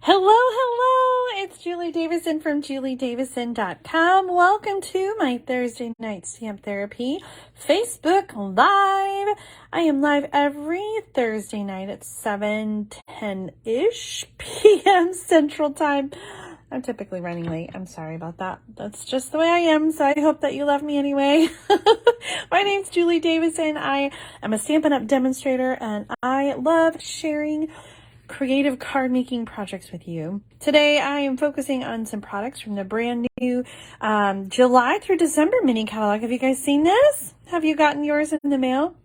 Hello, hello! It's Julie Davison from juliedavison.com. Welcome to my Thursday night stamp therapy Facebook Live. I am live every Thursday night at 7:10-ish p.m. Central Time. I'm typically running late. I'm sorry about that. That's just the way I am, so I hope that you love me anyway. My name's Julie Davison. I am a Stampin' Up! Demonstrator, and I love sharing creative card making projects with you. Today I am focusing on some products from the brand new July through December mini catalog. Have you guys seen this? Have you gotten yours in the mail?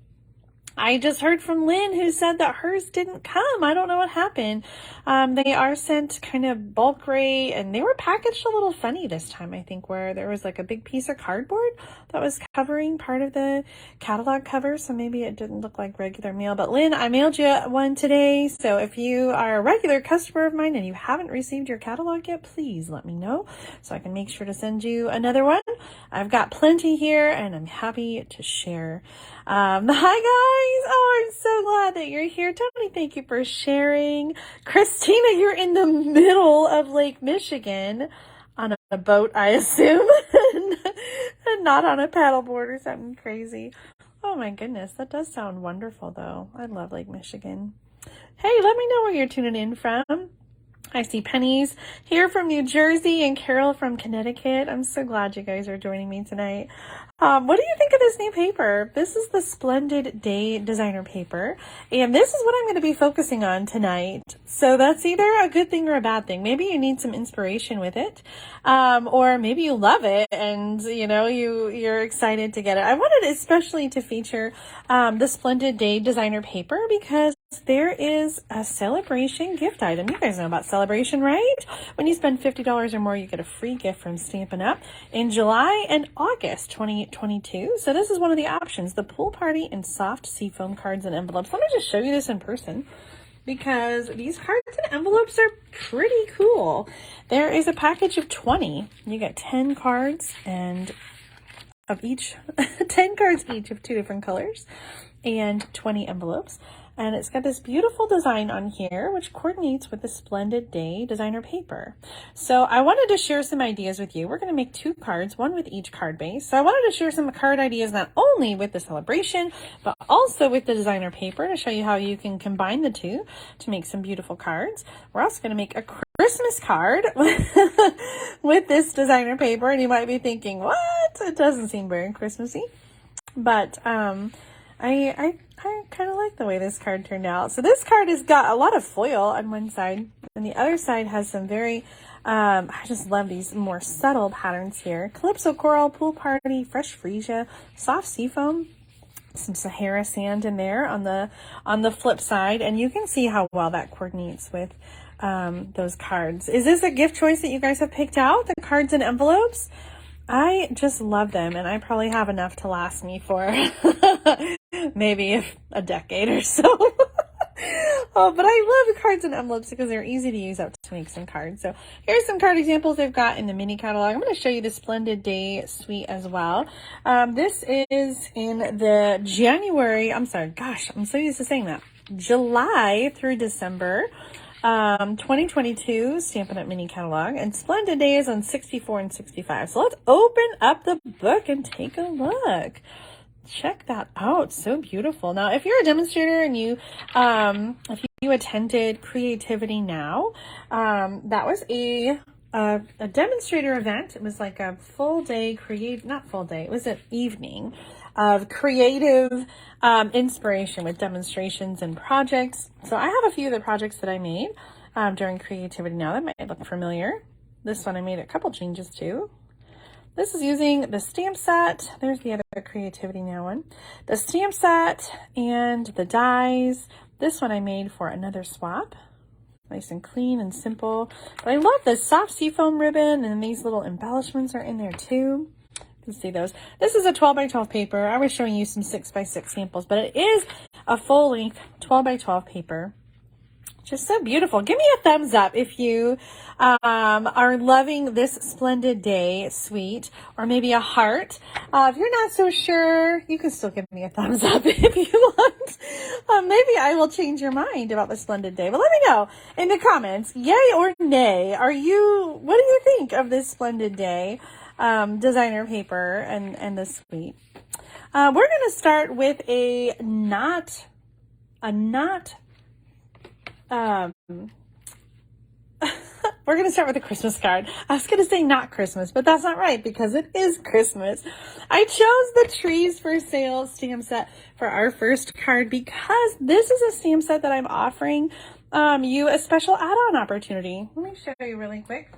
I just heard from Lynn, who said that hers didn't come. I don't know what happened. They are sent kind of bulk rate, and they were packaged a little funny this time, I think, where there was like a big piece of cardboard that was covering part of the catalog cover, so maybe it didn't look like regular mail. But Lynn, I mailed you one today, so if you are a regular customer of mine and you haven't received your catalog yet, please let me know so I can make sure to send you another one. I've got plenty here, and I'm happy to share. Hi guys! Oh, I'm so glad that you're here. Tony, thank you for sharing. Christina, you're in the middle of Lake Michigan on a boat, I assume, and not on a paddleboard or something crazy. Oh my goodness, that does sound wonderful though. I love Lake Michigan. Hey, let me know where you're tuning in from. I see Penny's here from New Jersey and Carol from Connecticut. I'm so glad you guys are joining me tonight. What do you think of this new paper? This is the Splendid Day Designer paper, and this is what I'm going to be focusing on tonight. So that's either a good thing or a bad thing. Maybe you need some inspiration with it, or maybe you love it and you're excited to get it. I wanted especially to feature the Splendid Day Designer paper because there is a celebration gift item. You guys know about celebration, right? When you spend $50 or more, you get a free gift from Stampin' Up! In July and August 2022. So this is one of the options, the pool party and soft seafoam cards and envelopes. Let me just show you this in person because these cards and envelopes are pretty cool. There is a package of 20. You get 10 cards and of each, 10 cards each of 2 different colors and 20 envelopes. And it's got this beautiful design on here, which coordinates with the Splendid Day Designer paper. So I wanted to share some ideas with you. We're going to make 2 cards, one with each card base. So I wanted to share some card ideas, not only with the celebration, but also with the designer paper to show you how you can combine the two to make some beautiful cards. We're also going to make a Christmas card with this designer paper. And you might be thinking, what? It doesn't seem very Christmassy. But, I kind of like the way this card turned out. So this card has got a lot of foil on one side, and the other side has some very, I just love these more subtle patterns here. Calypso Coral, Pool Party, Fresh Freesia, Soft Seafoam, some Sahara Sand in there on the flip side, and you can see how well that coordinates with those cards. Is this a gift choice that you guys have picked out, the cards and envelopes? I just love them, and I probably have enough to last me for maybe a decade or so. Oh, but I love cards and envelopes because they're easy to use up to make some cards. So here's some card examples they've got in the mini catalog. I'm going to show you the Splendid Day suite as well. This is in the I'm so used to saying that. July through December 2022 Stampin' Up! Mini catalog, and Splendid Day is on 64 and 65. So let's open up the book and take a look. Check that out. So beautiful. Now, if you're a demonstrator and if you attended Creativity Now, that was a demonstrator event. It was like a full day it was an evening of creative inspiration with demonstrations and projects. So I have a few of the projects that I made during Creativity Now that might look familiar. This one I made a couple changes to. This is using the stamp set. There's the other Creativity Now one. The stamp set and the dies. This one I made for another swap. Nice and clean and simple. But I love the soft seafoam ribbon, and these little embellishments are in there too. You can see those. This is a 12 by 12 paper. I was showing you some 6 by 6 samples, but it is a full length 12 by 12 paper. Just so beautiful. Give me a thumbs up if you are loving this Splendid Day suite, or maybe a heart. If you're not so sure, you can still give me a thumbs up if you want. Maybe I will change your mind about the Splendid Day, but let me know in the comments, yay or nay. What do you think of this Splendid Day designer paper and this suite? We're going to start with we're going to start with a Christmas card. I was going to say not Christmas, but that's not right because it is Christmas. I chose the Trees for Sale stamp set for our first card because this is a stamp set that I'm offering you a special add-on opportunity. Let me show you really quick.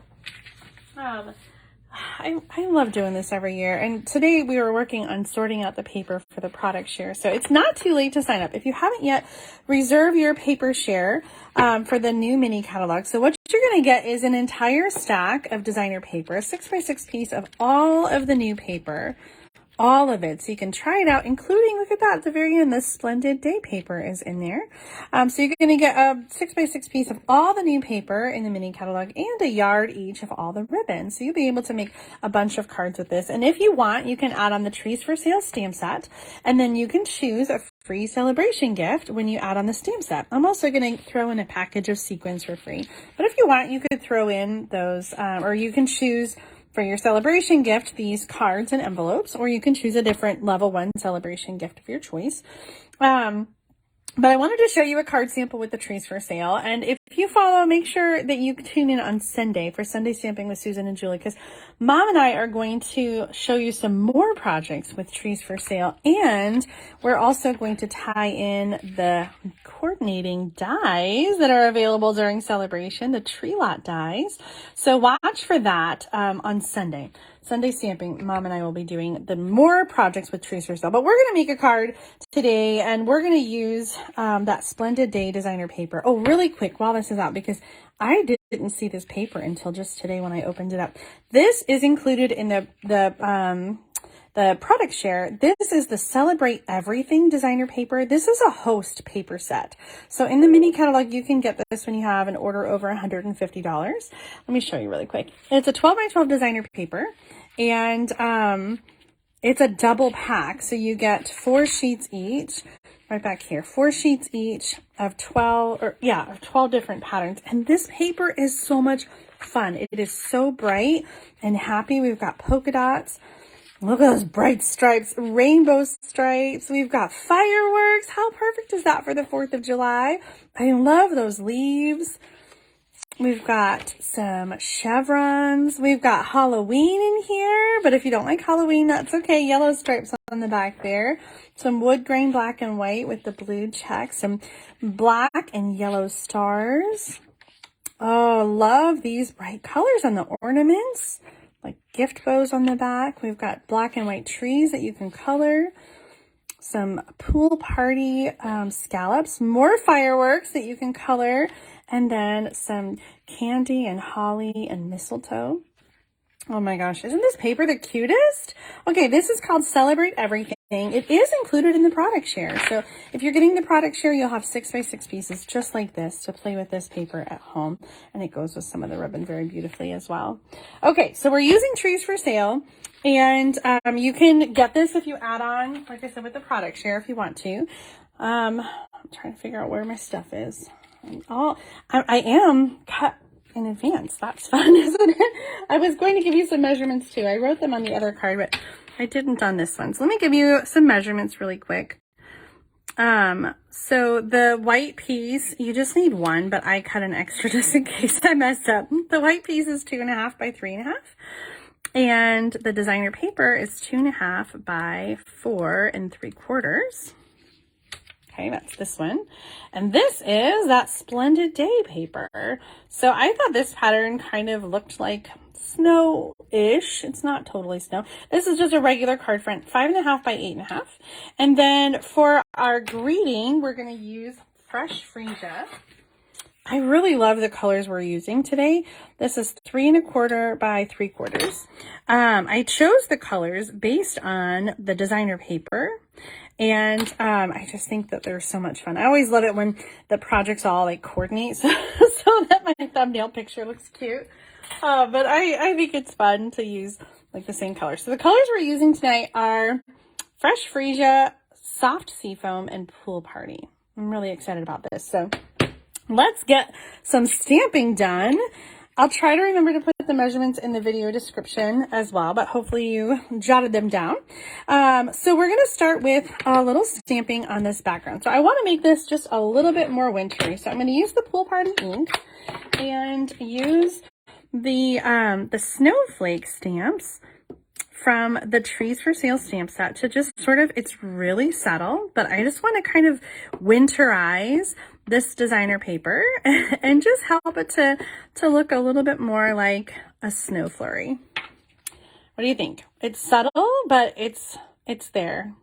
I love doing this every year, and today we were working on sorting out the paper for the product share, so it's not too late to sign up. If you haven't yet, reserve your paper share for the new mini catalog. So what you're going to get is an entire stack of designer paper, a 6x6 piece of all of the new paper, all of it, so you can try it out, including, look at that, at the very end, the Splendid Day paper is in there. So you're going to get a 6x6 piece of all the new paper in the mini catalog and a yard each of all the ribbons. So you'll be able to make a bunch of cards with this. And if you want, you can add on the Trees for Sale stamp set, and then you can choose a free celebration gift when you add on the stamp set. I'm also going to throw in a package of sequins for free. But if you want, you could throw in those, or you can choose for your celebration gift these cards and envelopes, or you can choose a different level 1 celebration gift of your choice. But I wanted to show you a card sample with the Trees for Sale. And if you follow, make sure that you tune in on Sunday for Sunday Stamping with Susan and Julie, because Mom and I are going to show you some more projects with Trees for Sale. And we're also going to tie in the coordinating dies that are available during celebration, the tree lot dies. So watch for that on Sunday. Sunday Stamping, Mom and I will be doing the more projects with Trees for Sale. But we're going to make a card today, and we're going to use that Splendid Day designer paper. Oh, really quick while this is out, because I didn't see this paper until just today when I opened it up. This is included in the product share. This is the Celebrate Everything designer paper. This is a host paper set. So in the mini catalog, you can get this when you have an order over $150. Let me show you really quick. It's a 12 by 12 designer paper, and it's a double pack. So you get 4 sheets each, right back here, 4 sheets each of 12 different patterns. And this paper is so much fun. It is so bright and happy. We've got polka dots. Look at those bright stripes, rainbow stripes. We've got fireworks. How perfect is that for the 4th of July? I love those leaves. We've got some chevrons. We've got Halloween in here, but if you don't like Halloween, that's okay. Yellow stripes on the back there. Some wood grain black and white with the blue check. Some black and yellow stars. Oh, love these bright colors on the ornaments. Like gift bows on the back. We've got black and white trees that you can color. Some pool party scallops. More fireworks that you can color. And then some candy and holly and mistletoe. Oh my gosh, isn't this paper the cutest? Okay, this is called Celebrate Everything. It is included in the product share. So if you're getting the product share, you'll have 6x6 pieces just like this to play with this paper at home. And it goes with some of the ribbon very beautifully as well. Okay, so we're using Trees for Sale. And you can get this if you add on, like I said, with the product share if you want to. I'm trying to figure out where my stuff is. I am cut in advance. That's fun, isn't it? I was going to give you some measurements too. I wrote them on the other card, but I didn't on this one. So let me give you some measurements really quick. So the white piece, you just need 1, but I cut an extra just in case I messed up. The white piece is 2.5 by 3.5. And the designer paper is 2.5 by 4 3/4. Okay, that's this one. And this is that Splendid Day paper. So I thought this pattern kind of looked like snow-ish. It's not totally snow. This is just a regular card front, 5.5 by 8.5. And then for our greeting, we're going to use fresh Freesia. I really love the colors we're using today. This is 3.25 by 3/4. I chose the colors based on the designer paper And I just think that they're so much fun. I always love it when the projects all like coordinate so that my thumbnail picture looks cute. But I think it's fun to use like the same colors. So the colors we're using tonight are Fresh Freesia, Soft Seafoam, and Pool Party. I'm really excited about this. So let's get some stamping done. I'll try to remember to put the measurements in the video description as well, but hopefully you jotted them down. So we're going to start with a little stamping on this background. So I want to make this just a little bit more wintry. So I'm going to use the Pool Party ink and use the snowflake stamps from the Trees for Sale stamp set to just sort of, it's really subtle, but I just want to kind of winterize this designer paper and just help it to look a little bit more like a snow flurry. What do you think? It's subtle, but it's there.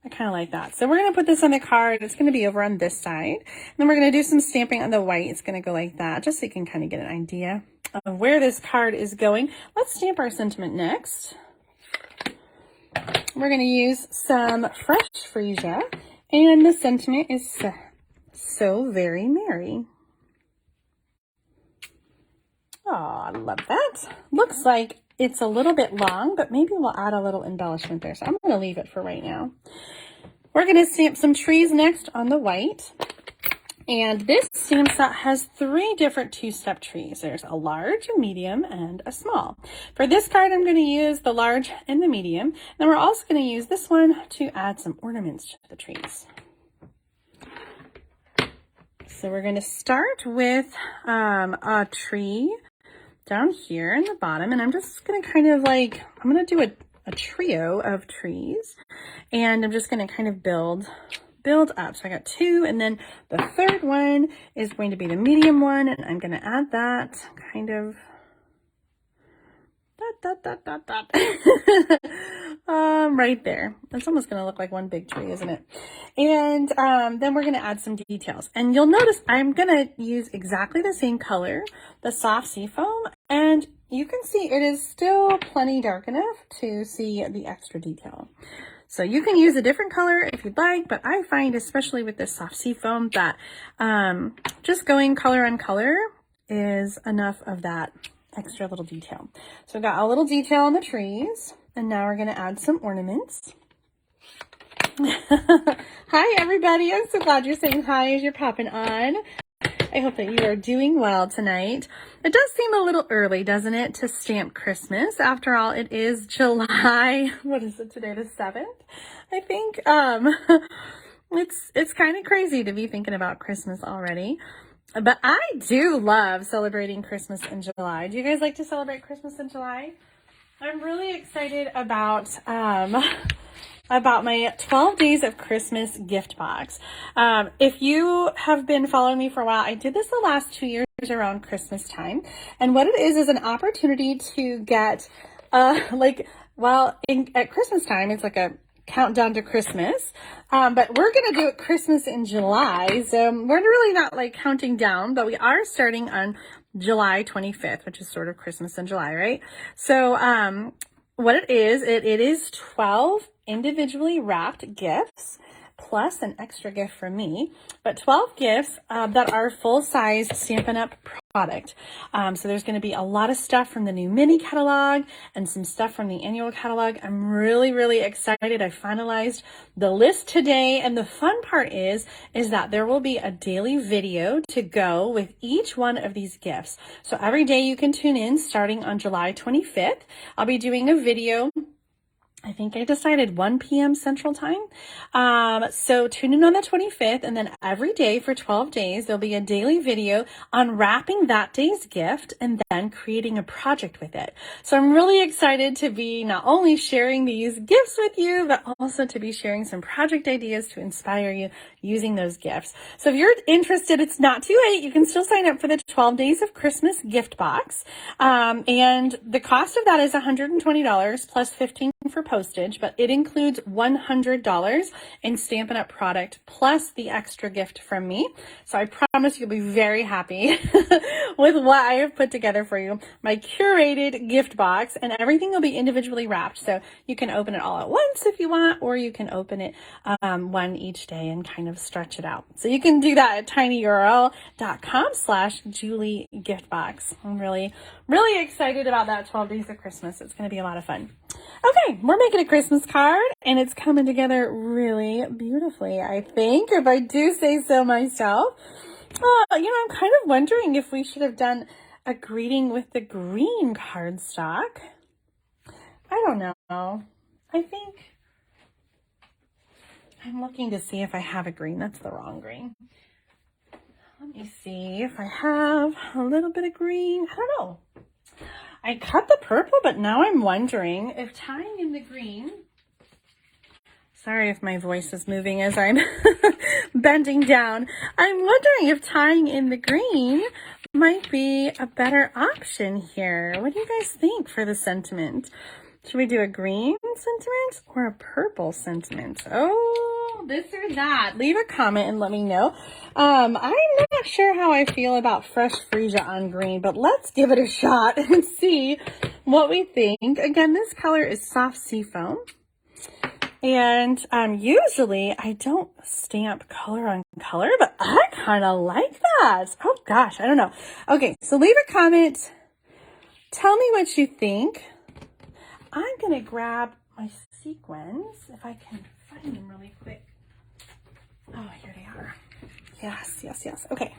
I kind of like that. So we're going to put this on the card. It's going to be over on this side. And then we're going to do some stamping on the white. It's going to go like that, just so you can kind of get an idea of where this card is going. Let's stamp our sentiment next. We're going to use some Fresh Freesia, and the sentiment is so very merry. Oh, I love that. Looks like it's a little bit long, but maybe we'll add a little embellishment there. So I'm going to leave it for right now. We're going to stamp some trees next on the white. And this stamp set has 3 different 2-step trees. There's a large, a medium, and a small. For this card, I'm going to use the large and the medium. Then we're also going to use this one to add some ornaments to the trees. So we're going to start with a tree down here in the bottom, and I'm just going to kind of like, I'm going to do a trio of trees, and I'm just going to kind of build up. So I got 2, and then the third one is going to be the medium one, and I'm going to add that kind of right there. It's almost going to look like one big tree, isn't it? And then we're going to add some details. And you'll notice I'm going to use exactly the same color, the soft seafoam, and you can see it is still plenty dark enough to see the extra detail. So you can use a different color if you'd like, but I find, especially with this soft seafoam, that just going color on color is enough of that extra little detail. So we've got a little detail on the trees, and now we're going to add some ornaments. Hi, everybody. I'm so glad you're saying hi as you're popping on. I hope that you are doing well tonight. It does seem a little early, doesn't it, to stamp Christmas? After all, it is July, what is it today, the 7th, I think. It's kind of crazy to be thinking about Christmas already. But I do love celebrating Christmas in July. Do you guys like to celebrate Christmas in July? I'm really excited about my 12 days of Christmas gift box. If you have been following me for a while, I did this the last 2 years around Christmas time. And what it is an opportunity to get, at Christmas time, it's like a countdown to Christmas. But we're going to do it Christmas in July. So we're really not like counting down, but we are starting on July 25th, which is sort of Christmas in July, right? So, what it is 12 individually wrapped gifts plus an extra gift from me, but 12 gifts that are full-size Stampin' Up! Product. So there's going to be a lot of stuff from the new mini catalog and some stuff from the annual catalog. I'm really, really excited. I finalized the list today, and the fun part is that there will be a daily video to go with each one of these gifts. So every day you can tune in starting on July 25th. I'll be doing a video. I think I decided 1 p.m. Central Time. So tune in on the 25th, and then every day for 12 days, there'll be a daily video unwrapping that day's gift and then creating a project with it. So I'm really excited to be not only sharing these gifts with you, but also to be sharing some project ideas to inspire you using those gifts. So if you're interested, it's not too late. You can still sign up for the 12 days of Christmas gift box. And the cost of that is $120 plus $15 for postage, but it includes $100 in Stampin' Up! Product plus the extra gift from me. So I promise you'll be very happy with what I have put together for you, my curated gift box, and everything will be individually wrapped. So you can open it all at once if you want, or you can open it one each day and kind of stretch it out. So you can do that at tinyurl.com/JulieGiftBox. I'm really excited about that 12 days of Christmas. It's going to be a lot of fun. Okay, we're making a Christmas card, and it's coming together really beautifully, I think, if I do say so myself. I'm kind of wondering if we should have done a greeting with the green cardstock. I don't know. I think I'm looking to see if I have a green. That's the wrong green. Let me see if I have a little bit of green. I don't know. I cut the purple, but now I'm wondering if tying in the green, sorry if my voice is moving as I'm bending down. I'm wondering if tying in the green might be a better option here. What do you guys think for the sentiment? Should we do a green sentiment or a purple sentiment? Oh, this or that. Leave a comment and let me know. I'm not sure how I feel about fresh Freesia on green, but let's give it a shot and see what we think. Again, this color is soft seafoam. And usually I don't stamp color on color, but I kind of like that. Oh gosh, I don't know. Okay, so leave a comment. Tell me what you think. I'm going to grab my sequins, if I can find them really quick. Oh, here they are. Yes. Okay.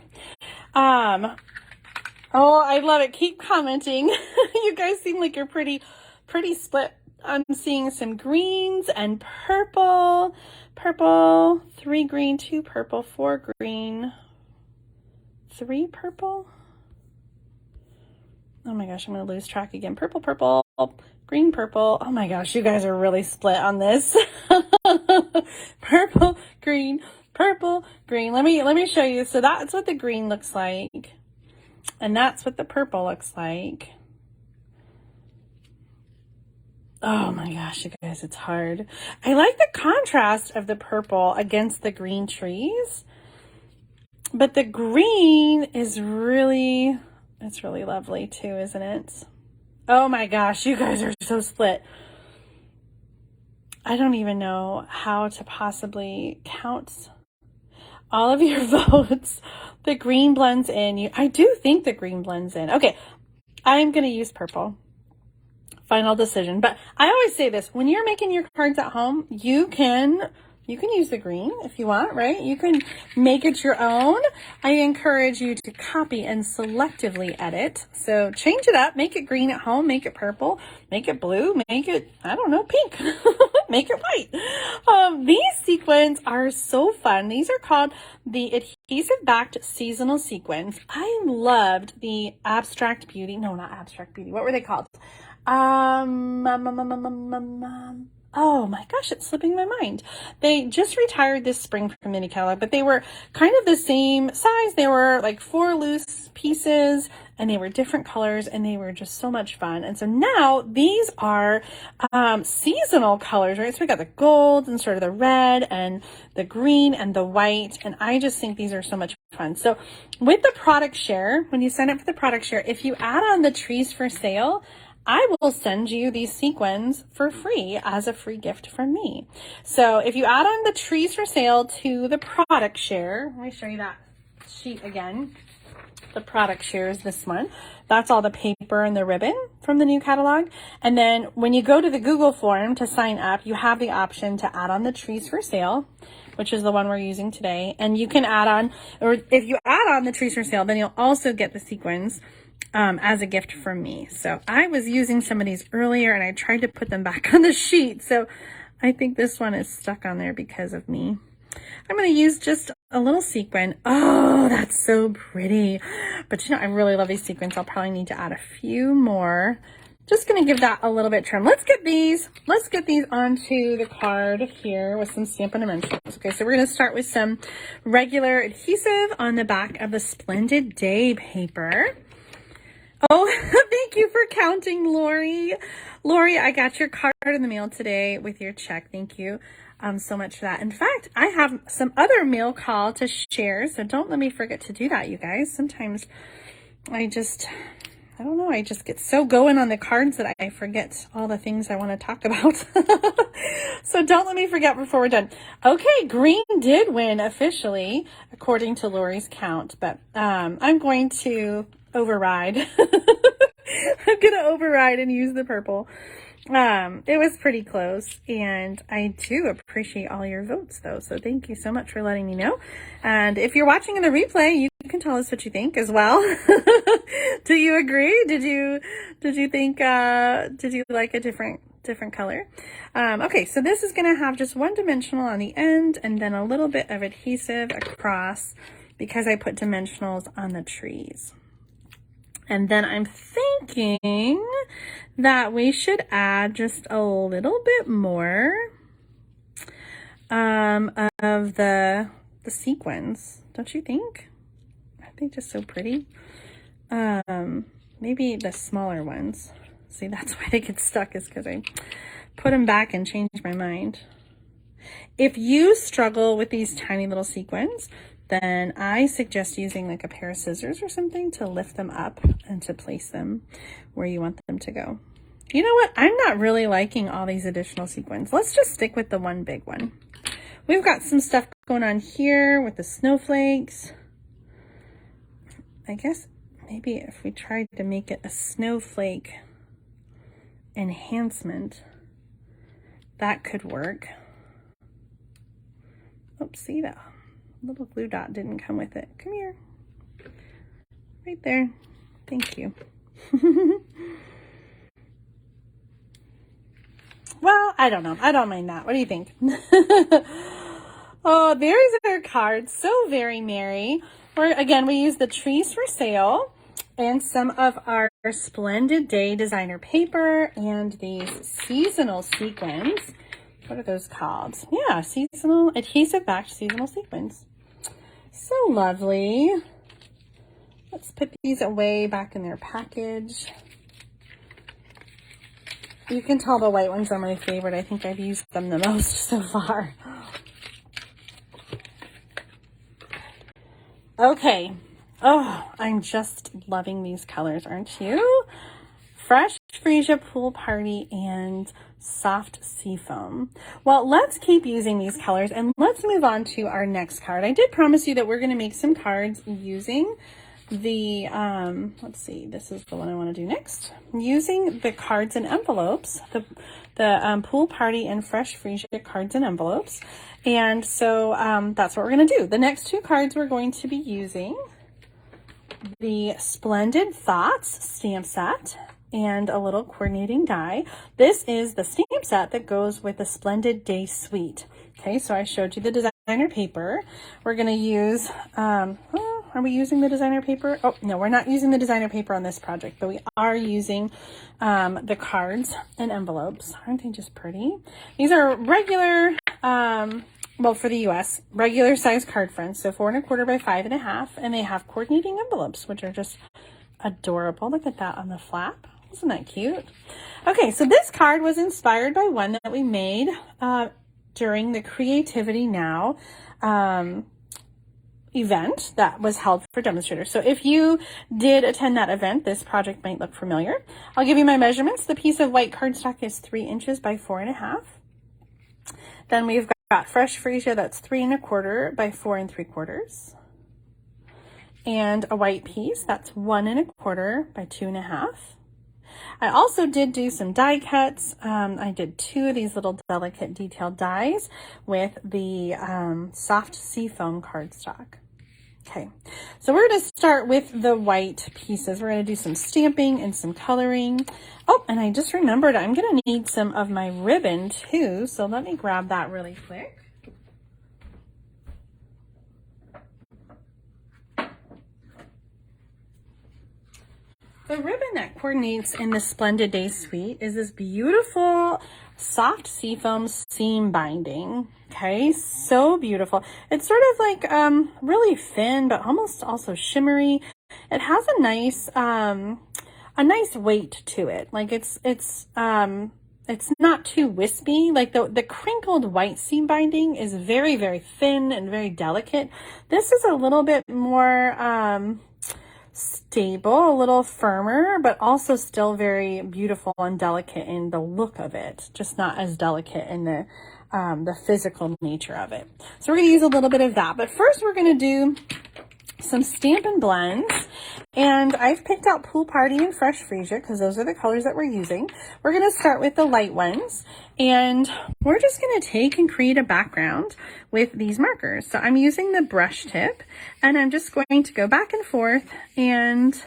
Oh, I love it. Keep commenting. You guys seem like you're pretty split. I'm seeing some greens and purple. Purple, 3 green, 2 purple, 4 green, 3 purple. Oh my gosh, I'm going to lose track again. Purple, green, purple. Oh my gosh, you guys are really split on this. Purple, green. Let me show you. So that's what the green looks like. And that's what the purple looks like. Oh my gosh, you guys, it's hard. I like the contrast of the purple against the green trees. But the green is really, it's really lovely too, isn't it? Oh my gosh, you guys are so split. I don't even know how to possibly count all of your votes. The green blends in. I do think the green blends in. Okay, I'm going to use purple. Final decision. But I always say this, when you're making your cards at home, you can use the green if you want, right? You can make it your own. I encourage you to copy and selectively edit. So change it up, make it green at home, make it purple, make it blue, make it, I don't know, pink, make it white. These sequins are so fun. These are called the adhesive backed seasonal sequins. I loved the Abstract Beauty. No, not Abstract Beauty. What were they called? Oh my gosh, it's slipping my mind. They just retired this spring from Mini Catalog, but they were kind of the same size. They were like 4 loose pieces and they were different colors and they were just so much fun. And so now these are seasonal colors, right? So we got the gold and sort of the red and the green and the white. And I just think these are so much fun. So with the product share, when you sign up for the product share, if you add on the trees for sale, I will send you these sequins for free as a free gift from me. So if you add on the trees for sale to the product share, let me show you that sheet again. The product share is this one. That's all the paper and the ribbon from the new catalog. And then when you go to the Google form to sign up, you have the option to add on the trees for sale, which is the one we're using today. And you can add on, or if you add on the trees for sale, then you'll also get the sequins as a gift from me. So I was using some of these earlier and I tried to put them back on the sheet. So I think this one is stuck on there because of me. I'm going to use just a little sequin. Oh, that's so pretty. But I really love these sequins. I'll probably need to add a few more. Just going to give that a little bit trim. Let's get these onto the card here with some Stampin' Dimensionals. Okay, so we're going to start with some regular adhesive on the back of the Splendid Day paper. Oh, thank you for counting, Lori. Lori, I got your card in the mail today with your check. Thank you so much for that. In fact, I have some other mail call to share, so don't let me forget to do that, you guys. Sometimes I don't know, I just get so going on the cards that I forget all the things I want to talk about. So don't let me forget before we're done. Okay, green did win officially, according to Lori's count, but I'm going to override. I'm going to override and use the purple. It was pretty close, and I do appreciate all your votes though, so thank you so much for letting me know. And if you're watching in the replay, you can tell us what you think as well. Do you agree? Did you think did you like a different color? Okay, so this is going to have just one dimensional on the end and then a little bit of adhesive across because I put dimensionals on the trees. And then I'm thinking that we should add just a little bit more of the sequins. Don't you think? Aren't they just so pretty? Maybe the smaller ones. See, that's why they get stuck, is because I put them back and changed my mind. If you struggle with these tiny little sequins, then I suggest using like a pair of scissors or something to lift them up and to place them where you want them to go. You know what? I'm not really liking all these additional sequins. Let's just stick with the one big one. We've got some stuff going on here with the snowflakes. I guess maybe if we tried to make it a snowflake enhancement, that could work. Oops, see that little glue dot didn't come with it. Come here. Right there. Thank you. Well, I don't know. I don't mind that. What do you think? Oh, there's our card. So very merry. Again, we use the trees for sale and some of our Splendid Day designer paper and these seasonal sequins. What are those called? Yeah, seasonal adhesive backed seasonal sequins. So lovely. Let's put these away back in their package. You can tell the white ones are my favorite. I think I've used them the most so far. Okay. Oh, I'm just loving these colors, aren't you? Fresh Freesia Pool Party and Soft Seafoam. Well, let's keep using these colors and let's move on to our next card. I did promise you that we're going to make some cards using the, let's see, this is the one I want to do next. Using the cards and envelopes, the Pool Party and Fresh Freesia cards and envelopes. And so that's what we're going to do. The next two cards we're going to be using the Splendid Thoughts stamp set and a little coordinating die. This is the stamp set that goes with the Splendid Day Suite. Okay, so I showed you the designer paper. We're going to use, are we using the designer paper? Oh, no, we're not using the designer paper on this project, but we are using the cards and envelopes. Aren't they just pretty? These are regular, well, for the US, regular size card fronts, so 4 1/4 by 5 1/2, and they have coordinating envelopes, which are just adorable. Look at that on the flap. Isn't that cute? Okay, so this card was inspired by one that we made during the Creativity Now event that was held for demonstrators. So if you did attend that event, this project might look familiar. I'll give you my measurements. The piece of white cardstock is 3 inches by 4 1/2. Then we've got Fresh Freesia that's 3 1/4 by 4 3/4. And a white piece that's 1 1/4 by 2 1/2. I also did do some die cuts. I did 2 of these little delicate detailed dies with the soft seafoam cardstock. Okay, so we're going to start with the white pieces. We're going to do some stamping and some coloring. Oh, and I just remembered I'm going to need some of my ribbon too, so let me grab that really quick. The ribbon that coordinates in the Splendid Day Suite is this beautiful soft seafoam seam binding. Okay, so beautiful. It's sort of like really thin, but almost also shimmery. It has a nice weight to it. Like it's not too wispy. Like the crinkled white seam binding is very, very thin and very delicate. This is a little bit more stable, a little firmer, but also still very beautiful and delicate in the look of it, just not as delicate in the physical nature of it. So we're going to use a little bit of that, but first we're going to do some Stampin' blends, and I've picked out Pool Party and Fresh Freesia because those are the colors that we're using. We're going to start with the light ones, and we're just going to take and create a background with these markers. So I'm using the brush tip, and I'm just going to go back and forth and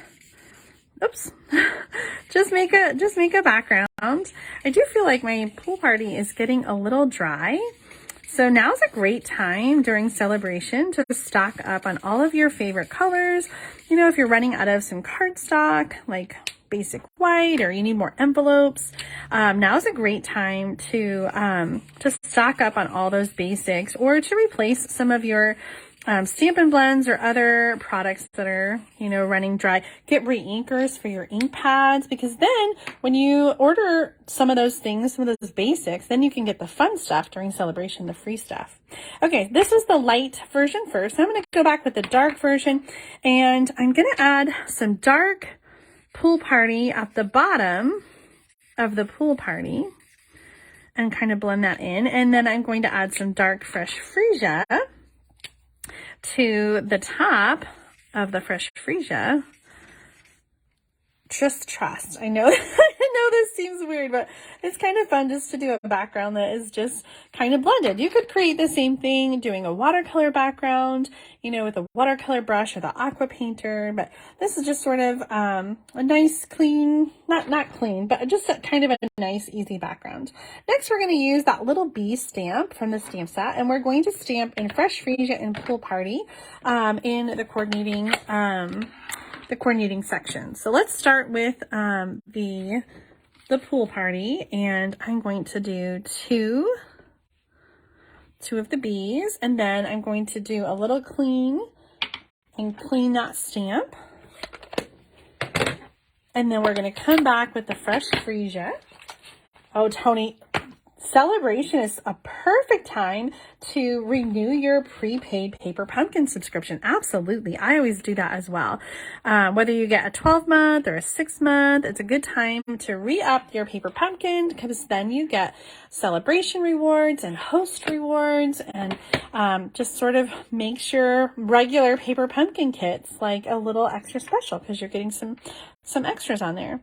oops, just make a background. I do feel like my Pool Party is getting a little dry. So now's a great time during celebration to stock up on all of your favorite colors. You know, if you're running out of some cardstock, like basic white, or you need more envelopes, now's a great time to stock up on all those basics, or to replace some of your Stampin' blends or other products that are, you know, running dry. Get re-inkers for your ink pads, because then when you order some of those things, some of those basics, then you can get the fun stuff during celebration, the free stuff. Okay, this was the light version first. I'm going to go back with the dark version, and I'm going to add some dark Pool Party at the bottom of the Pool Party and kind of blend that in. And then I'm going to add some dark Fresh Freesia to the top of the Fresh Freesia. Just trust. I know, I know this seems weird, but it's kind of fun just to do a background that is just kind of blended. You could create the same thing doing a watercolor background, you know, with a watercolor brush or the aqua painter, but this is just sort of a nice, clean, not clean, but just a kind of a nice, easy background. Next, we're going to use that little bee stamp from the stamp set, and we're going to stamp in Fresh Freesia and Pool Party in the coordinating section. So let's start with the Pool Party, and I'm going to do two of the bees, and then I'm going to do a little clean and clean that stamp, and then we're going to come back with the Fresh Freesia. Oh, Tony, celebration is a perfect time to renew your prepaid Paper Pumpkin subscription. Absolutely. I always do that as well. Whether you get a 12-month or a 6-month, it's a good time to re-up your Paper Pumpkin, because then you get celebration rewards and host rewards, and just sort of makes your regular Paper Pumpkin kits like a little extra special, because you're getting some extras on there.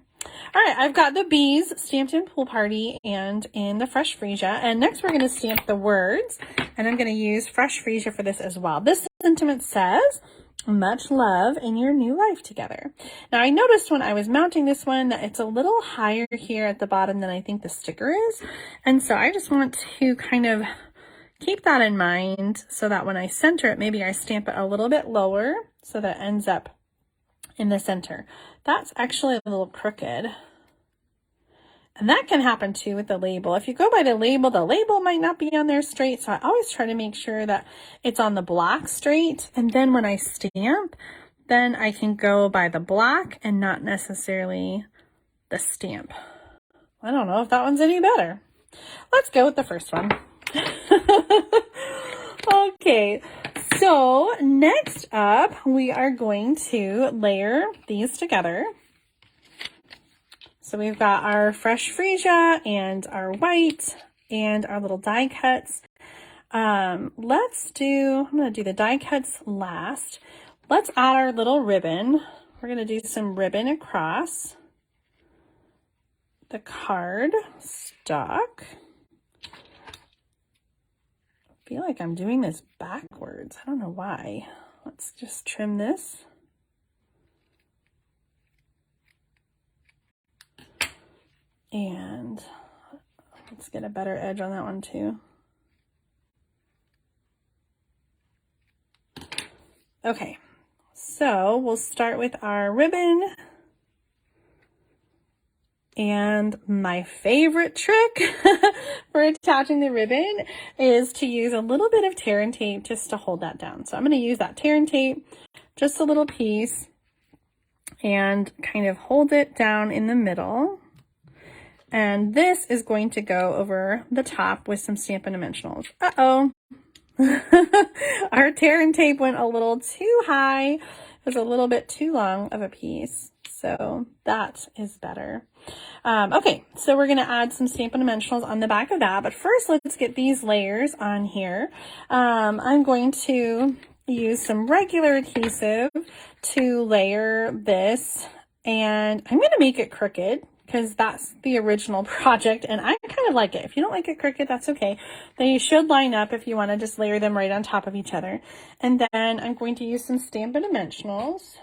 All right, I've got the bees stamped in Pool Party and in the Fresh Freesia, and next we're going to stamp the words, and I'm going to use Fresh Freesia for this as well. This sentiment says, "Much love in your new life together." Now, I noticed when I was mounting this one that it's a little higher here at the bottom than I think the sticker is, and so I just want to kind of keep that in mind so that when I center it, maybe I stamp it a little bit lower so that it ends up in the center. That's actually a little crooked. And that can happen too with the label. If you go by the label might not be on there straight. So I always try to make sure that it's on the block straight. And then when I stamp, then I can go by the block and not necessarily the stamp. I don't know if that one's any better. Let's go with the first one. Okay, so next up, we are going to layer these together. So we've got our Fresh Freesia and our white and our little die cuts. I'm going to do the die cuts last. Let's add our little ribbon. We're going to do some ribbon across the card stock. I feel like I'm doing this backwards. I don't know why. Let's just trim this. And let's get a better edge on that one too. Okay, so we'll start with our ribbon. And my favorite trick for attaching the ribbon is to use a little bit of tear and tape just to hold that down. So I'm going to use that tear and tape, just a little piece, and kind of hold it down in the middle. And this is going to go over the top with some Stampin' Dimensionals. Uh-oh. Our tear and tape went a little too high, was a little bit too long of a piece. So that is better. Okay, so we're going to add some Stampin' Dimensionals on the back of that. But first, let's get these layers on here. I'm going to use some regular adhesive to layer this. And I'm going to make it crooked because that's the original project. And I kind of like it. If you don't like it crooked, that's okay. They should line up if you want to just layer them right on top of each other. And then I'm going to use some Stampin' Dimensionals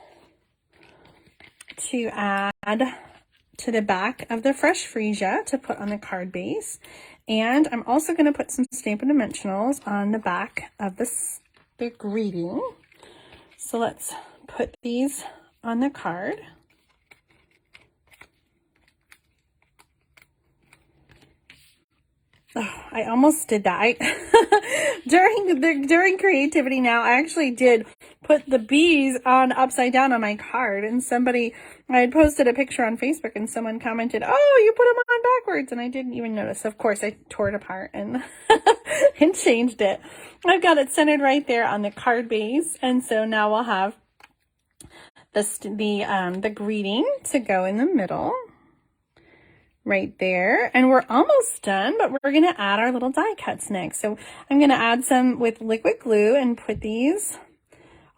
to add to the back of the fresh Freesia to put on the card base. And I'm also going to put some Stampin' Dimensionals on the back of the greeting. So let's put these on the card. Oh, I almost did that. During Creativity Now, I actually did put the bees on upside down on my card, and I had posted a picture on Facebook and someone commented, "Oh, you put them on backwards," and I didn't even notice. Of course, I tore it apart and and changed it. I've got it centered right there on the card base, and so now we'll have the greeting to go in the middle. Right there, and we're almost done, but we're going to add our little die cuts next. So I'm going to add some with liquid glue and put these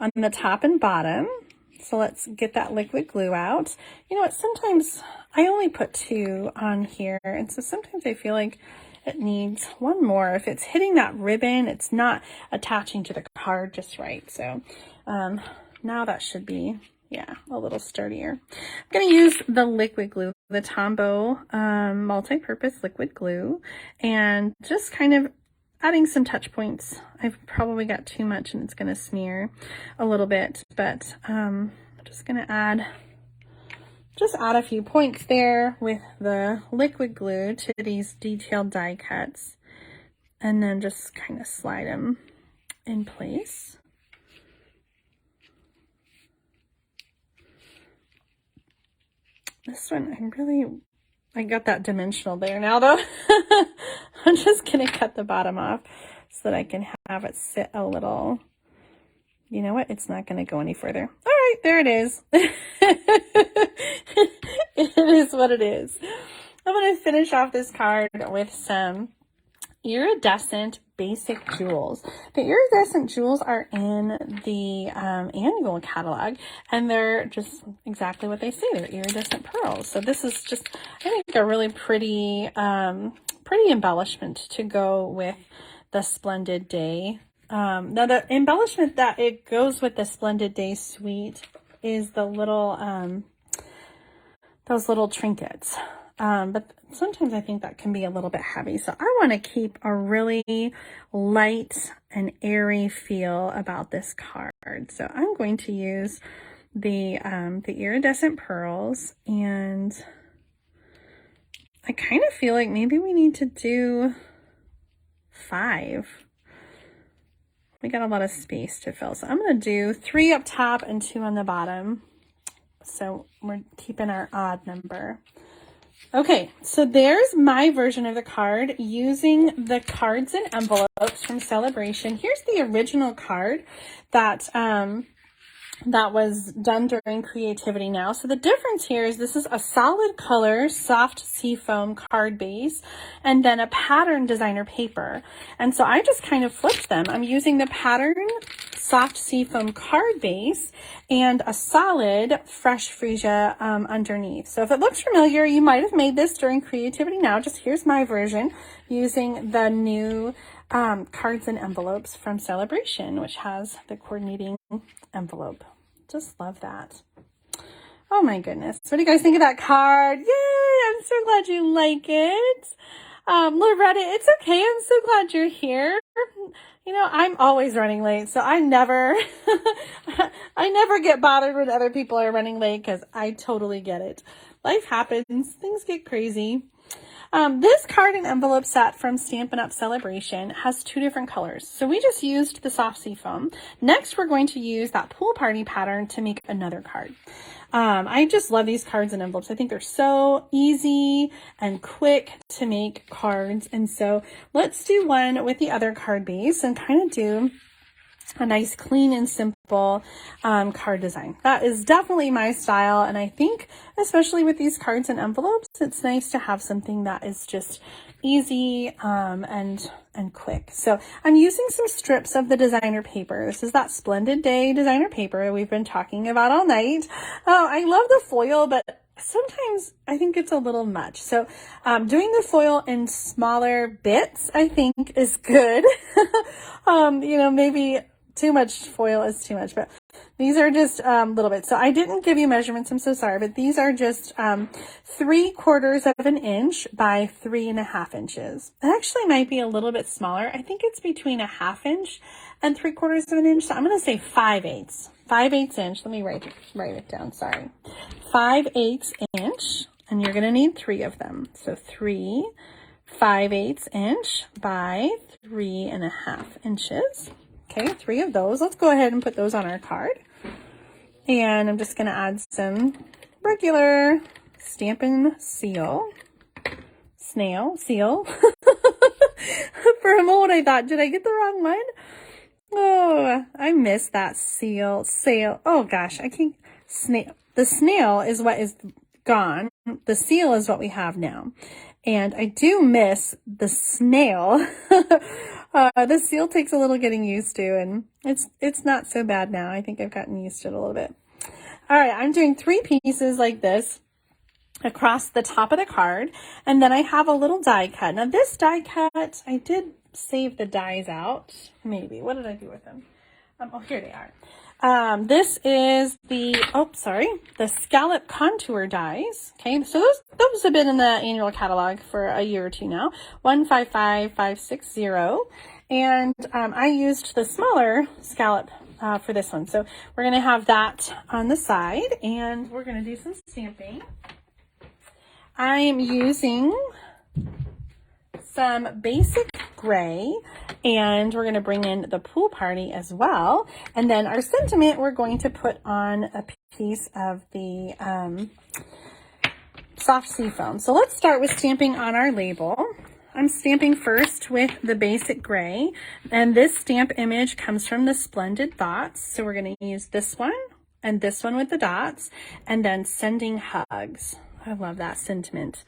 on the top and bottom. So let's get that liquid glue out. You know what, sometimes I only put 2 on here, and so sometimes I feel like it needs 1 more. If it's hitting that ribbon, it's not attaching to the card just right. So now that should be, yeah, a little sturdier. I'm going to use the liquid glue, the Tombow multi-purpose liquid glue, and just kind of adding some touch points. I've probably got too much and it's going to smear a little bit, but I'm just going to add a few points there with the liquid glue to these detailed die cuts, and then just kind of slide them in place. This one, I got that dimensional there now though. I'm just going to cut the bottom off so that I can have it sit a little. You know what? It's not going to go any further. All right, there it is. It is what it is. I'm going to finish off this card with some iridescent basic jewels. The iridescent jewels are in the annual catalog, and they're just exactly what they say. They're iridescent pearls. So this is just, I think, a really pretty embellishment to go with the Splendid Day. Now the embellishment that it goes with the Splendid Day suite is the little those little trinkets. But sometimes I think that can be a little bit heavy. So I want to keep a really light and airy feel about this card. So I'm going to use the iridescent pearls, and I kind of feel like maybe we need to do 5. We got a lot of space to fill. So I'm going to do 3 up top and 2 on the bottom. So we're keeping our odd number. Okay, so there's my version of the card using the cards and envelopes from Celebration. Here's the original card that was done during Creativity Now. So the difference here is this is a solid color, soft seafoam card base, and then a pattern designer paper. And so I just kind of flipped them. I'm using the pattern soft seafoam card base and a solid fresh Freesia underneath. So if it looks familiar, you might have made this during Creativity Now. Just here's my version using the new cards and envelopes from Celebration, which has the coordinating envelope. Just love that. Oh my goodness. What do you guys think of that card? Yay! I'm so glad you like it. Loretta, it's okay. I'm so glad you're here. You know, I'm always running late, so I never get bothered when other people are running late because I totally get it. Life happens. Things get crazy. This card and envelope set from Stampin' Up! Celebration has 2 different colors. So we just used the soft seafoam. Next, we're going to use that pool party pattern to make another card. I just love these cards and envelopes. I think they're so easy and quick to make cards. And so let's do one with the other card base and kind of do a nice, clean and simple card design. That is definitely my style, and I think especially with these cards and envelopes, it's nice to have something that is just easy and quick. So I'm using some strips of the designer paper. This is that Splendid Day designer paper we've been talking about all night. Oh, I love the foil, but sometimes I think it's a little much. So doing the foil in smaller bits, I think, is good. You know, maybe too much foil is too much, but these are just little bits. So I didn't give you measurements, I'm so sorry, but these are just 3/4 of an inch by 3.5 inches. It actually might be a little bit smaller. I think it's between 1/2 inch and 3/4 of an inch. So I'm going to say 5/8. 5/8 inch. Let me write it down. Sorry. 5/8 inch, and you're going to need 3 of them. So 3 5/8 inch by 3.5 inches. Okay, 3 of those. Let's go ahead and put those on our card. And I'm just going to add some regular Stampin' seal. Snail. For a moment I thought, did I get the wrong one? Oh, I missed that seal. Sail. Oh gosh, I can't. Snail. The snail is what is gone. The seal is what we have now. And I do miss the snail. The seal takes a little getting used to, and it's not so bad now. I think I've gotten used to it a little bit. All right, I'm doing 3 pieces like this across the top of the card, and then I have a little die cut. Now this die cut, I did save the dies out. Maybe. What did I do with them? Oh, here they are. This is the scallop contour dies. Okay, so those have been in the annual catalog for a year or two now. 155560, and I used the smaller scallop for this one. So we're gonna have that on the side, and we're gonna do some stamping. I am using some basic gray, and we're going to bring in the pool party as well. And then our sentiment, we're going to put on a piece of the soft sea foam. So let's start with stamping on our label. I'm stamping first with the basic gray, and this stamp image comes from the Splendid dots. So we're going to use this one and this one with the dots, and then sending hugs. I love that sentiment.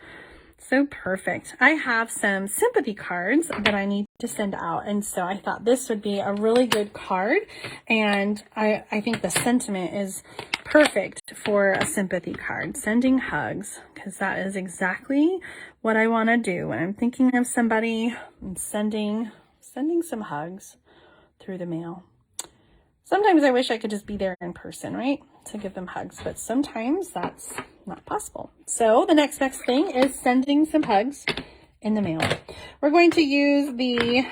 So perfect. I have some sympathy cards that I need to send out, and so I thought this would be a really good card, and I think the sentiment is perfect for a sympathy card. Sending hugs, because that is exactly what I want to do when I'm thinking of somebody and sending some hugs through the mail. Sometimes I wish I could just be there in person, right, to give them hugs, but sometimes that's not possible. So the next thing is sending some hugs in the mail. We're going to use the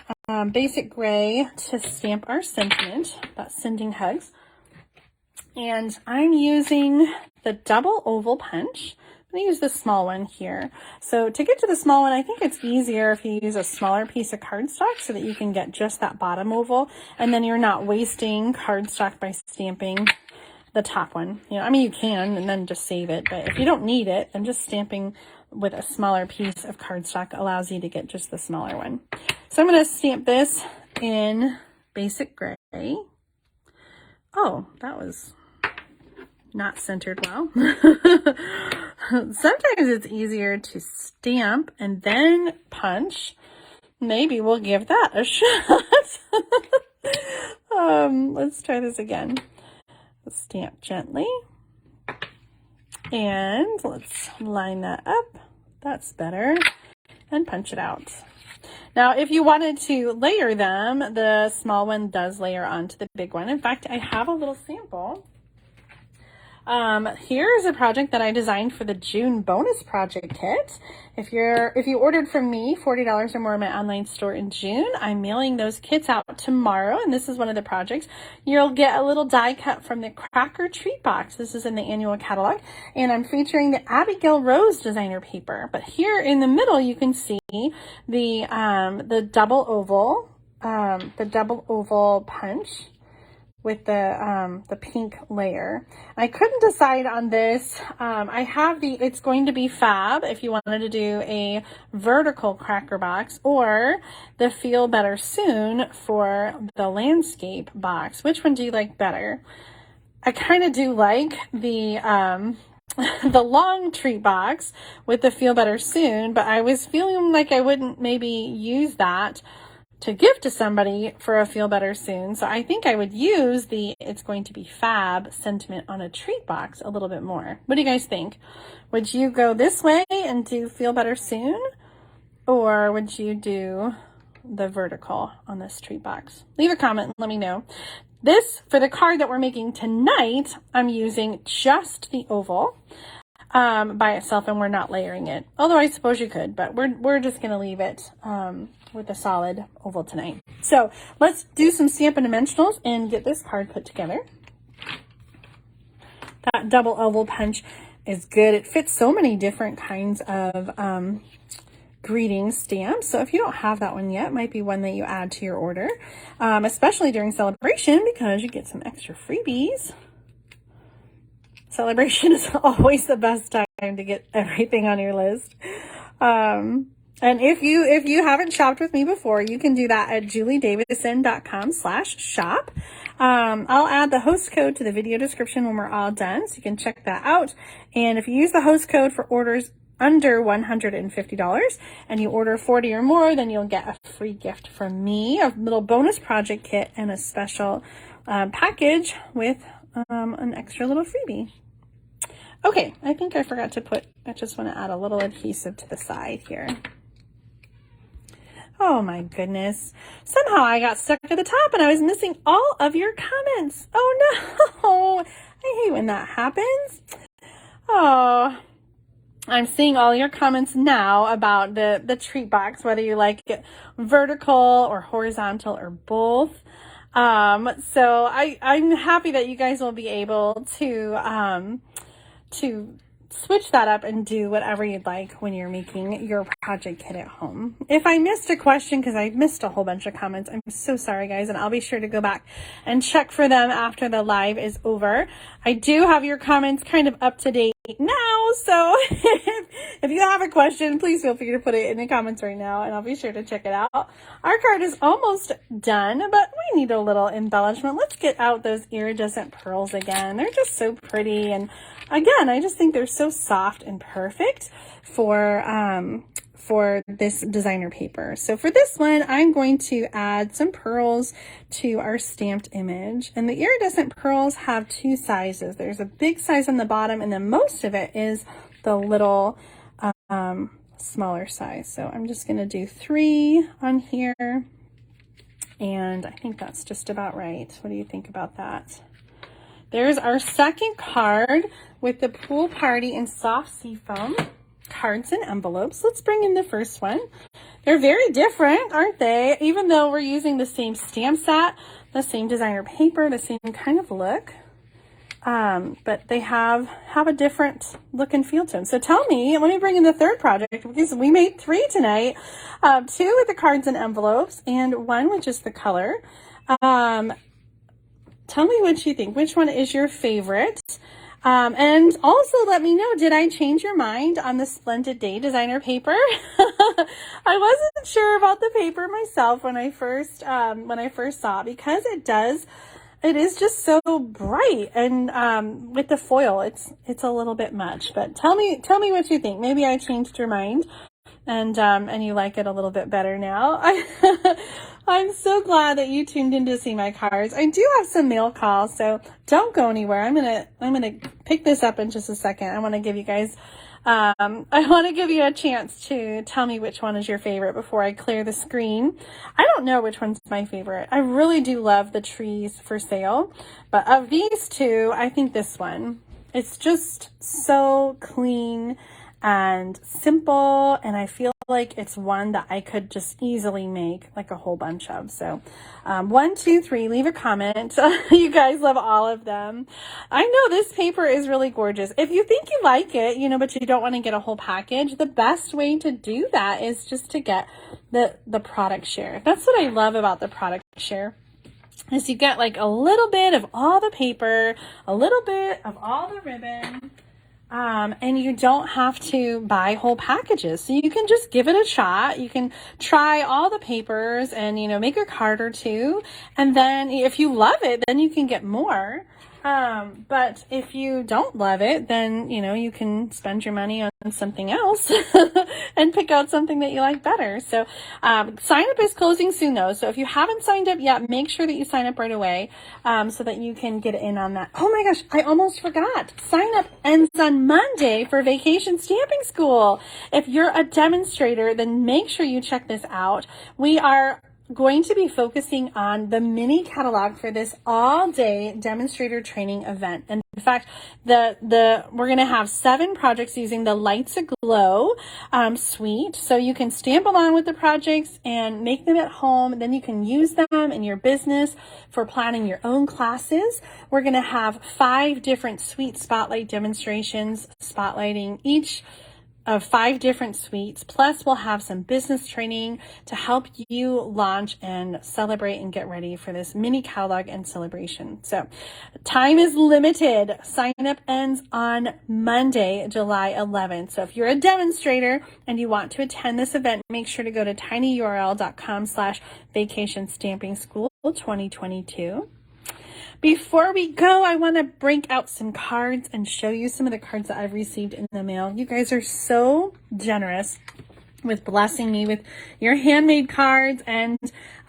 basic gray to stamp our sentiment about sending hugs. And I'm using the double oval punch. I'm going to use the small one here. So to get to the small one, I think it's easier if you use a smaller piece of cardstock so that you can get just that bottom oval, and then you're not wasting cardstock by stamping the top one. You know, I mean, you can and then just save it, but if you don't need it, then just stamping with a smaller piece of cardstock allows you to get just the smaller one. So I'm going to stamp this in basic gray. Oh, that was not centered well. Sometimes it's easier to stamp and then punch. Maybe we'll give that a shot. Let's try this again. Let's stamp gently, and let's line that up. That's better, and punch it out. Now, if you wanted to layer them, the small one does layer onto the big one. In fact, I have a little sample. Here's a project that I designed for the June bonus project kit. If you ordered from me $40 or more in my online store in June, I'm mailing those kits out tomorrow, and this is one of the projects. You'll get a little die cut from the Cracker Treat Box. This is in the annual catalog, and I'm featuring the Abigail Rose designer paper. But here in the middle, you can see the double oval punch with the pink layer. I couldn't decide on this. I have it's going to be Fab if you wanted to do a vertical cracker box, or the Feel Better Soon for the landscape box. Which one do you like better? I kind of do like the the long treat box with the Feel Better Soon, but I was feeling like I wouldn't maybe use that to give to somebody for a Feel Better Soon. So I think I would use the It's Going to Be Fab sentiment on a treat box a little bit more. What do you guys think? Would you go this way and do Feel Better Soon? Or would you do the vertical on this treat box? Leave a comment and let me know. This, for the card that we're making tonight, I'm using just the oval by itself, and we're not layering it. Although I suppose you could, but we're just going to leave it with a solid oval tonight. So let's do some Stampin' Dimensionals and get this card put together. That double oval punch is good. It fits so many different kinds of greeting stamps. So if you don't have that one yet, it might be one that you add to your order, especially during celebration, because you get some extra freebies. Celebration is always the best time to get everything on your list. And if you haven't shopped with me before, you can do that at juliedavison.com/shop. I'll add the host code to the video description when we're all done, so you can check that out. And if you use the host code for orders under $150 and you order 40 or more, then you'll get a free gift from me, a little bonus project kit and a special package with an extra little freebie. Okay, I think I forgot to I just want to add a little adhesive to the side here. Oh my goodness. Somehow I got stuck at the top and I was missing all of your comments. Oh no, I hate when that happens. Oh, I'm seeing all your comments now about the treat box, whether you like it vertical or horizontal or both. So I'm happy that you guys will be able to switch that up and do whatever you'd like when you're making your project kit at home. If I missed a question, because I missed a whole bunch of comments, I'm so sorry guys, and I'll be sure to go back and check for them after the live is over. I do have your comments kind of up to date now, so if you have a question, please feel free to put it in the comments right now and I'll be sure to check it out. Our card is almost done, but we need a little embellishment. Let's get out those iridescent pearls again. They're just so pretty, and again, I just think they're so soft and perfect for this designer paper. So for this one, I'm going to add some pearls to our stamped image. And the iridescent pearls have two sizes. There's a big size on the bottom, and then most of it is the little smaller size. So I'm just going to do 3 on here. And I think that's just about right. What do you think about that? There's our second card with the Pool Party in Soft Seafoam cards and envelopes. Let's bring in the first one. They're very different, aren't they? Even though we're using the same stamp set, the same designer paper, the same kind of look. But they have a different look and feel to them. So tell me, let me bring in the third project, because we made 3 tonight. 2 with the cards and envelopes and 1 with just the color. Tell me what you think. Which one is your favorite? And also let me know, did I change your mind on the Splendid Day designer paper? I wasn't sure about the paper myself when I first saw it, because it is just so bright, and with the foil it's a little bit much. But tell me what you think. Maybe I changed your mind and you like it a little bit better now. I'm so glad that you tuned in to see my cards. I do have some mail calls, so don't go anywhere. I'm gonna pick this up in just a second. I want to give you guys a chance to tell me which one is your favorite before I clear the screen. I don't know which one's my favorite. I really do love the trees for sale, but of these 2, I think this one. It's just so clean and simple, and I feel like it's one that I could just easily make like a whole bunch of. So 1, 2, 3, leave a comment. You guys love all of them. I know this paper is really gorgeous. If you think you like it, but you don't want to get a whole package, the best way to do that is just to get the product share. That's what I love about the product share. is you get like a little bit of all the paper, a little bit of all the ribbon, and you don't have to buy whole packages. So you can just give it a shot. You can try all the papers and, you know, make a card or two. And then if you love it, then you can get more. But if you don't love it, then, you know, you can spend your money on something else and pick out something that you like better. So, sign up is closing soon though. So if you haven't signed up yet, make sure that you sign up right away, so that you can get in on that. Oh my gosh, I almost forgot. Sign up ends on Monday for Vacation Stamping School. If you're a demonstrator, then make sure you check this out. We are going to be focusing on the mini catalog for this all-day demonstrator training event. And in fact, we're going to have 7 projects using the Lights Aglow suite. So you can stamp along with the projects and make them at home. Then you can use them in your business for planning your own classes. We're going to have 5 different suite spotlight demonstrations, spotlighting each of 5 different suites. Plus we'll have some business training to help you launch and celebrate and get ready for this mini catalog and celebration. So time is limited. Sign up ends on Monday, July 11th. So if you're a demonstrator and you want to attend this event, make sure to go to tinyurl.com/vacation stamping school 2022. Before we go, I want to break out some cards and show you some of the cards that I've received in the mail. You guys are so generous with blessing me with your handmade cards, and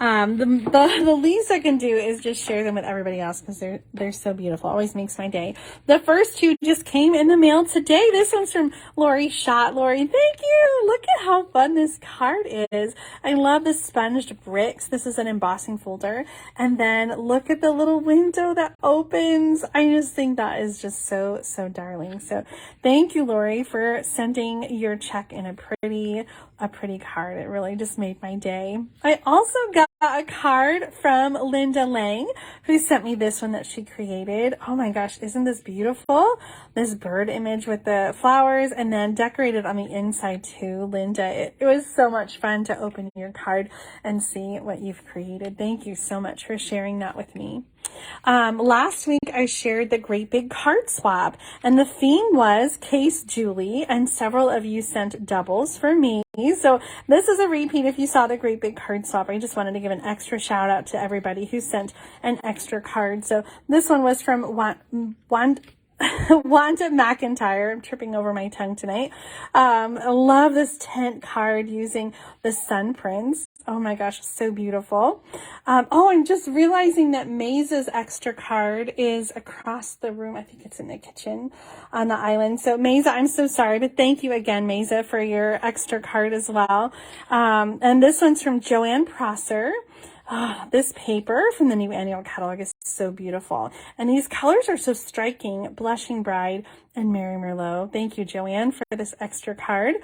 the least I can do is just share them with everybody else because they're so beautiful. Always makes my day. The first 2 just came in the mail today. This one's from Lori Schott. Lori, thank you. Look at how fun this card is. I love the sponged bricks. This is an embossing folder, and then look at the little window that opens. I just think that is just so darling. So thank you, Lori, for sending your check in a pretty card. It really just made my day. I also got a card from Linda Lang, who sent me this one that she created. Oh my gosh, isn't this beautiful? This bird image with the flowers and then decorated on the inside too. Linda, it was so much fun to open your card and see what you've created. Thank you so much for sharing that with me. Last week I shared the Great Big Card Swap, and the theme was Case Julie, and several of you sent doubles for me. So this is a repeat if you saw the Great Big Card Swap. I just wanted to give an extra shout out to everybody who sent an extra card. So this one was from Wanda McIntyre. I'm tripping over my tongue tonight. I love this tent card using the sun prints. Oh my gosh, so beautiful. I'm just realizing that Maisa's extra card is across the room. I think it's in the kitchen on the island. So Maisa, I'm so sorry, but thank you again, Maisa, for your extra card as well. And this one's from Joanne Prosser. This paper from the new annual catalog is so beautiful. And these colors are so striking. Blushing Bride and Mary Merlot. Thank you, Joanne, for this extra card.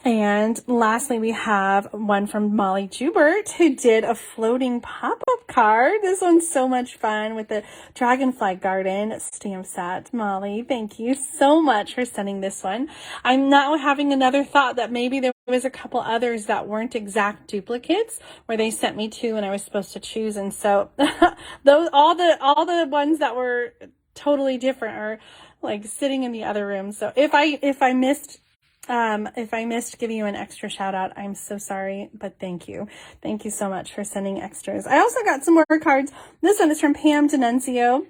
And lastly, we have one from Molly Jubert, who did a floating pop-up card. This one's so much fun with the Dragonfly Garden stamp set. Molly, thank you so much for sending this one. I'm now having another thought that maybe there was a couple others that weren't exact duplicates where they sent me 2 and I was supposed to choose. And so those all the ones that were totally different are like sitting in the other room. So if I missed giving you an extra shout out, I'm so sorry, but thank you. Thank you so much for sending extras. I also got some more cards. This one is from Pam D'Annunzio.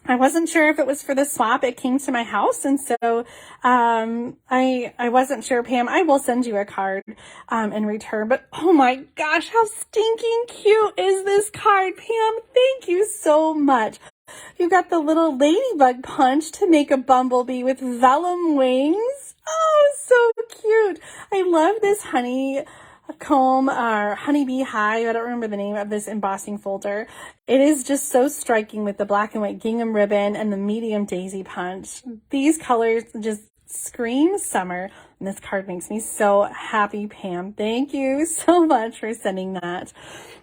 I wasn't sure if it was for the swap. It came to my house, and so I wasn't sure, Pam. I will send you a card in return, but oh my gosh, how stinking cute is this card, Pam? Thank you so much. You got the little ladybug punch to make a bumblebee with vellum wings. Oh, so cute. I love this honeycomb or honeybee hive. I don't remember the name of this embossing folder. It is just so striking with the black and white gingham ribbon and the medium daisy punch. These colors just scream summer, and this card makes me so happy, Pam. Thank you so much for sending that.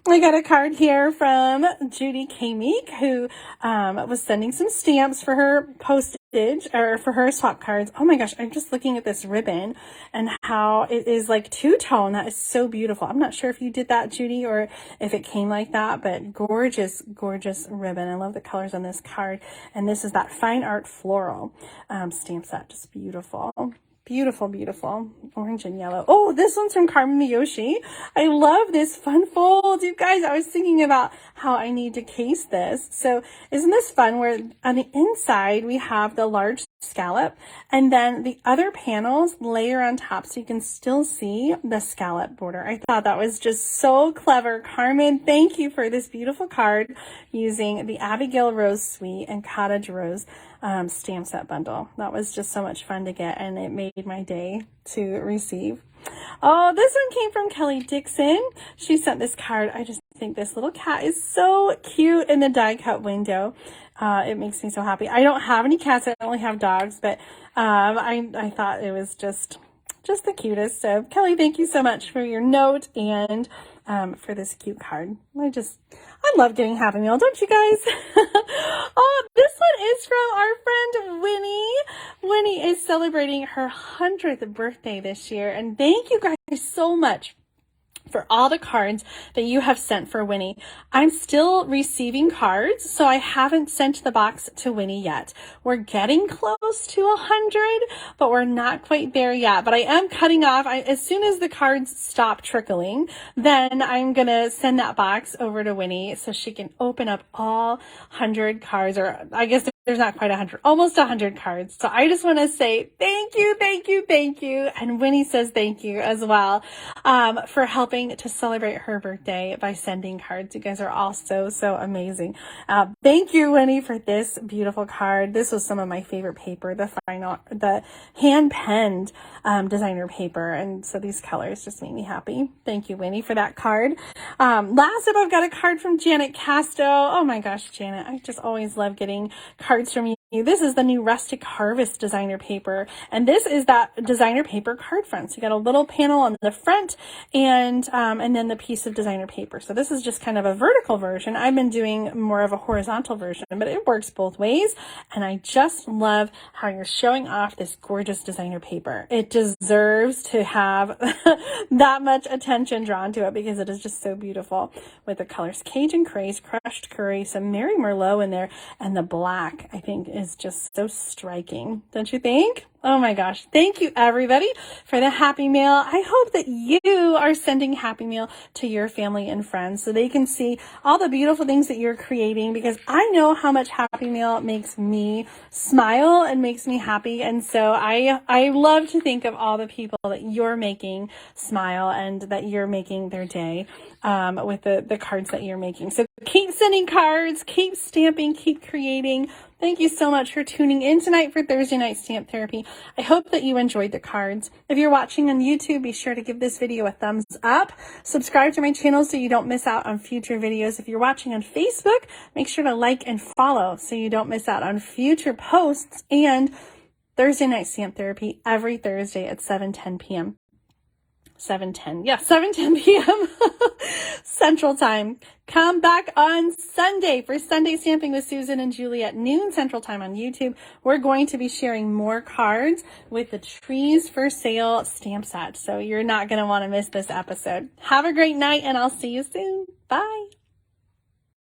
I got a card here from Judy K. Meek, who was sending some stamps for her post or for her swap cards. Oh my gosh, I'm just looking at this ribbon and how it is like two-tone. That is so beautiful. I'm not sure if you did that, Judy, or if it came like that, but gorgeous, gorgeous ribbon. I love the colors on this card. And this is that fine art floral stamp set. Just beautiful. Beautiful, beautiful. Orange and yellow. Oh, this one's from Carmen Miyoshi. I love this fun fold. You guys, I was thinking about how I need to case this. So isn't this fun where on the inside we have the large scallop and then the other panels layer on top so you can still see the scallop border. I thought that was just so clever. Carmen, thank you for this beautiful card using the Abigail Rose Suite and Cottage Rose stamp set bundle. That was just so much fun to get, and it made my day to receive. Oh, this one came from Kelly Dixon. She sent this card. I just think this little cat is so cute in the die cut window. It makes me so happy. I don't have any cats. I only have dogs, but I thought it was just the cutest. So Kelly, thank you so much for your note and for this cute card. I love getting Happy Meal, don't you guys? Oh, this one is from our friend Winnie. Winnie is celebrating her 100th birthday this year, and thank you guys so much for all the cards that you have sent for Winnie. I'm still receiving cards, so I haven't sent the box to Winnie yet. We're getting close to 100, but we're not quite there yet. But I am cutting off. As soon as the cards stop trickling, then I'm going to send that box over to Winnie so she can open up all 100 cards, or I guess there's not quite 100, almost 100 cards. So I just want to say thank you, thank you, thank you. And Winnie says thank you as well for helping to celebrate her birthday by sending cards. You guys are all so amazing. Thank you, Winnie, for this beautiful card. This was some of my favorite paper, the hand-penned designer paper. And so these colors just make me happy. Thank you, Winnie, for that card. Last up, I've got a card from Janet Casto. Oh my gosh, Janet, I just always love getting cards from you. This is the new Rustic Harvest designer paper, and this is that designer paper card front. So you got a little panel on the front and then the piece of designer paper. So this is just kind of a vertical version. I've been doing more of a horizontal version, but it works both ways. And I just love how you're showing off this gorgeous designer paper. It deserves to have that much attention drawn to it because it is just so beautiful with the colors Cajun Craze, Crushed Curry, some Mary Merlot in there, and the black, I think, is just so striking. Don't you think? Oh my gosh. Thank you everybody for the Happy Mail. I hope that you are sending Happy Mail to your family and friends so they can see all the beautiful things that you're creating, because I know how much Happy Mail makes me smile and makes me happy. And so I love to think of all the people that you're making smile and that you're making their day with the cards that you're making. So keep sending cards, keep stamping, keep creating. Thank you so much for tuning in tonight for Thursday Night Stamp Therapy. I hope that you enjoyed the cards. If you're watching on YouTube, be sure to give this video a thumbs up. Subscribe to my channel so you don't miss out on future videos. If you're watching on Facebook, make sure to like and follow so you don't miss out on future posts. And Thursday Night Stamp Therapy every Thursday at 7:10 p.m. 7:10 p.m. Central Time. Come back on Sunday for Sunday Stamping with Susan and Julie at noon Central Time on YouTube. We're going to be sharing more cards with the Trees for Sale stamp set, so you're not going to want to miss this episode. Have a great night, and I'll see you soon. Bye.